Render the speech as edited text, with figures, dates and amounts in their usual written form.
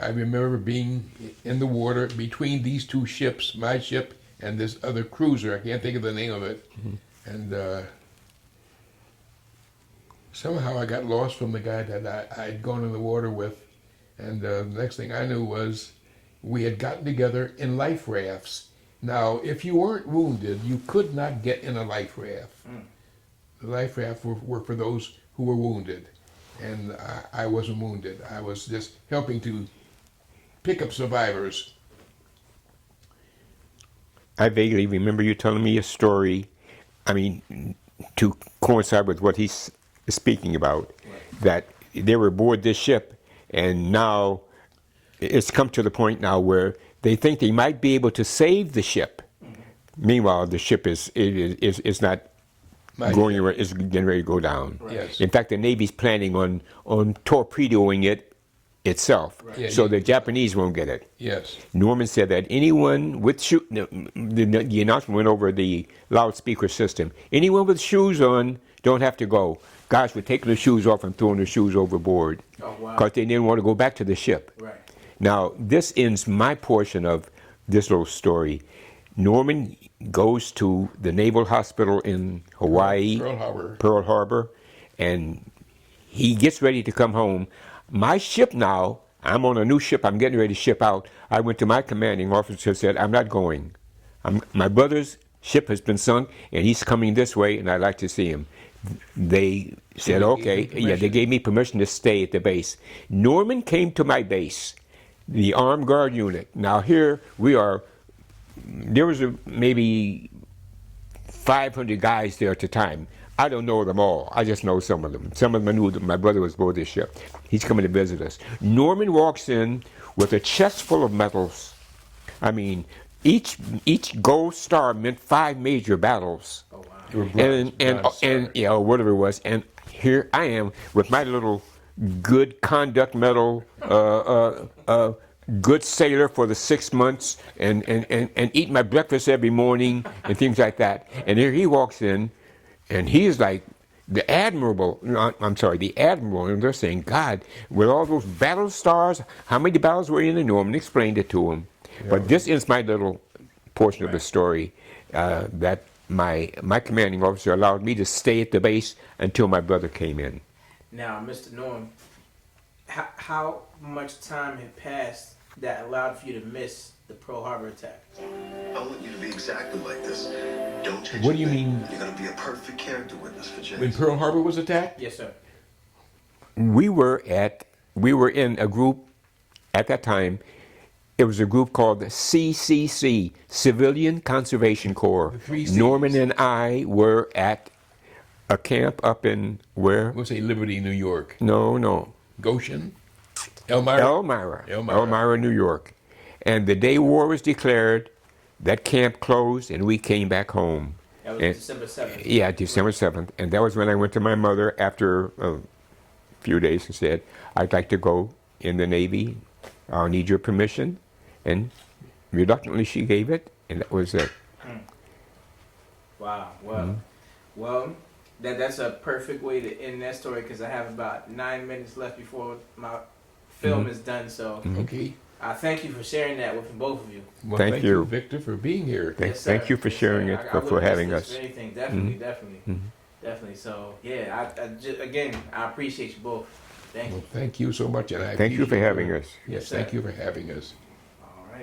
I remember being in the water between these two ships, my ship and this other cruiser. I can't think of the name of it. And somehow I got lost from the guy that I'd gone in the water with. And the next thing I knew was we had gotten together in life rafts. Now, if you weren't wounded, you could not get in a life raft. The life rafts were for those who were wounded. And I wasn't wounded. I was just helping to pick up survivors. I vaguely remember you telling me a story, I mean, to coincide with what he's speaking about, that they were aboard this ship, and now it's come to the point now where they think they might be able to save the ship. Meanwhile, the ship is not going, it's getting ready to go down. Yes. In fact, the Navy's planning on torpedoing it itself, Yeah, so the Japanese won't get it. Yes. Norman said that anyone with the announcement went over the loudspeaker system. Anyone with shoes on don't have to go. Guys were taking their shoes off and throwing their shoes overboard because they didn't want to go back to the ship. Right. Now, this ends my portion of this little story. Norman goes to the Naval Hospital in Hawaii, Pearl Harbor, and he gets ready to come home. My ship now, I'm on a new ship, I'm getting ready to ship out. I went to my commanding officer and said, I'm not going. My brother's ship has been sunk, and he's coming this way, and I'd like to see him. They said, okay. Yeah, they gave me permission to stay at the base. Norman came to my base, the armed guard unit. Now here we are, there was maybe 500 guys there at the time. I don't know them all. I just know some of them. Some of them I knew that my brother was aboard this ship. He's coming to visit us. Norman walks in with a chest full of medals. I mean, each gold star meant 5 major battles. Oh, wow. And yeah, whatever it was. And here I am with my little good conduct medal, good sailor for the 6 months, and eat my breakfast every morning and things like that. And here he walks in. And he is like the admiral, and they're saying, God, with all those battle stars, how many battles were in the Norman? Explained it to him. Yeah. But this is my little portion of the story, that my commanding officer allowed me to stay at the base until my brother came in. Now, Mr. Norm, how much time had passed that allowed for you to miss the Pearl Harbor attack? I want you to be exactly like this. Don't change. What do you mean? You're going to be a perfect character witness for James. When Pearl Harbor was attacked? Yes, sir. We were in a group at that time. It was a group called the CCC, Civilian Conservation Corps. Norman and I were at a camp up in where? We'll say Liberty, New York. No. Goshen? Elmira, New York. And the day war was declared, that camp closed, and we came back home. That was December 7th. Yeah, December 7th. And that was when I went to my mother after a few days and said, I'd like to go in the Navy. I'll need your permission. And reluctantly she gave it, and that was it. Wow. Well, that's a perfect way to end that story, because I have about 9 minutes left before my film is done. So Okay. I thank you for sharing that with both of you. Well, thank you, Victor, for being here. Thank you for sharing it, for having us. Anything, definitely. So yeah, again, I appreciate you both. Thank you. Well, thank you so much, and I thank you for having us. Yes, thank you for having us.